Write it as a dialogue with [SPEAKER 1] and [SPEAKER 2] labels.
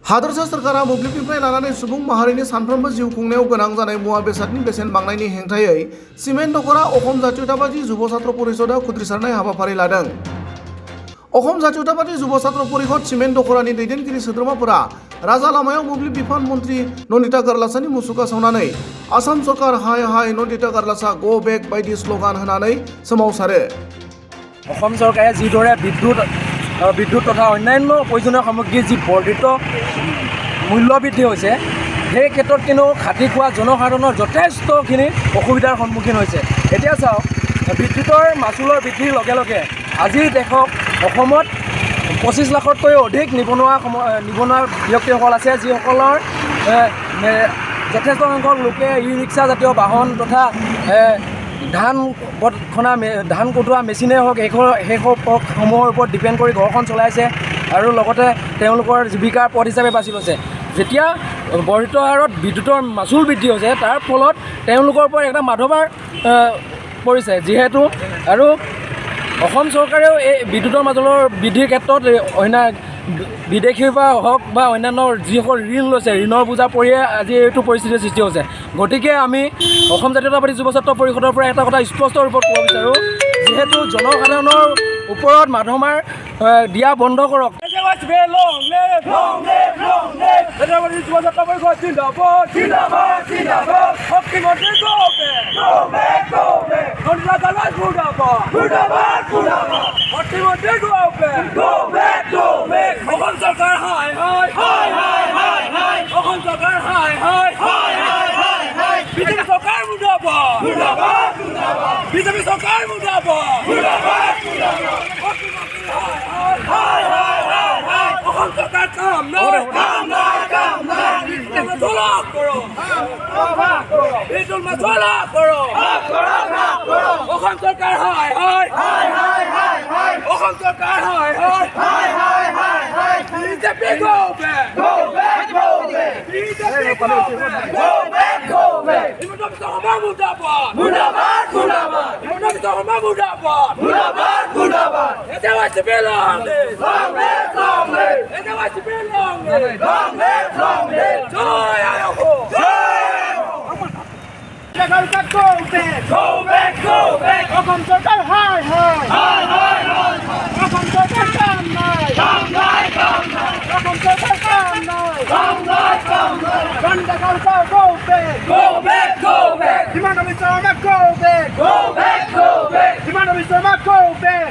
[SPEAKER 1] हादोरसा सरकारा मोब्लिबनिफ्राय लानानै सुबुं माहारिनि सानफ्रोमबो जिउ खुंनायाव गोनां जानाय मुवा बेसादनि बेसेन बांनायनि हेंथायै सिमेन्ट दख'रा अखम जातीयताबादी जुब छात्र परिषदआ खुद्रिसारनाय हाबाफारि लादों। अखम जातीयताबादी जुब छात्र परिषद सिमेन्ट दख'रानि दैदेनगिरि सोद्रोमाफोरा राजा लामायाव मोब्लिब बिफान मन्त्रि नन्दिता गारलासानि मुसुखा सावनानै आसाम सरकार हाय हाय नन्दिता गारलासा गो बेक बायदि स्ल'गान होनानै सोमावसारो।
[SPEAKER 2] অসম চৰকাৰে যিদৰে বিদ্যুৎ তথা অন্যান্য প্ৰয়োজনীয় সামগ্ৰীৰ যি বৰ্ধিত মূল্য বৃদ্ধি হৈছে সেই ক্ষেত্ৰত কিন্তু খাটি খোৱা জনসাধাৰণৰ যথেষ্টখিনি অসুবিধাৰ সন্মুখীন হৈছে। এতিয়া চাওক, বিদ্যুতৰ মাচুলৰ বৃদ্ধিৰ লগে লগে আজি দেখক অসমত 25 লাখতকৈও অধিক নিবনুৱা ব্যক্তিসকল আছে, যিসকলৰ যথেষ্ট সংখ্যক লোকে ই ৰিক্সা জাতীয় বাহন তথা ধান কটোৱা মেচিনেই হওক সেইসমূহৰ ওপৰত ডিপেণ্ড কৰি ঘৰখন চলাইছে আৰু লগতে তেওঁলোকৰ জীৱিকাৰ পথ হিচাপে বাছি লৈছে। যেতিয়া বৰ্ধিত হাৰত বিদ্যুতৰ মাচুল বৃদ্ধি হৈছে তাৰ ফলত তেওঁলোকৰ ওপৰত এটা মাধবাৰ পৰিছে, যিহেতু আৰু অসম চৰকাৰেও এই বিদ্যুতৰ মাচুলৰ বৃদ্ধিৰ ক্ষেত্ৰত বিদেশীৰ পৰা হওক বা অন্যান্য যিসকল ঋণ লৈছে ঋণৰ বোজা পৰিয়ে আজি এইটো পৰিস্থিতিৰ সৃষ্টি হৈছে। গতিকে আমি অসম জাতীয়তাবাদী যুৱ ছাত্ৰ পৰিষদৰ পৰা এটা কথা স্পষ্ট ৰূপত ক'ব বিচাৰোঁ, যিহেতু জনসাধাৰণৰ ওপৰত মাধমাৰ দিয়া বন্ধ কৰক।
[SPEAKER 3] বিজেপি চৰকাৰ মুৰ্দাবাদ, অসম চৰকাৰ কাম নাই, তলব কৰক, বিদ্যুৎ মাচুল কৰক, অসম চৰকাৰ হায় হায়, অসম চৰকাৰ হায় হায়, BJP go back, BJP go back, Himanta Biswa Sarma মুৰ্দাবাদ, হিমন্ত বিশ্ব শৰ্মা মুৰ্দাবাদ, এটা হৈছে বেলংলেছ, এটা হৈছে বেলংলেছ, জয় আই অসম, গো বেক, অসম চৰকাৰ হায় হায়, অসম চৰকাৰ কাম নাই, অসম চৰকাৰ কাম নাই, নন্দিতা গাৰলাছা গো বেক, হিমন্ত বিশ্ব শৰ্মা গো back, Himanta Biswa Sharma go back.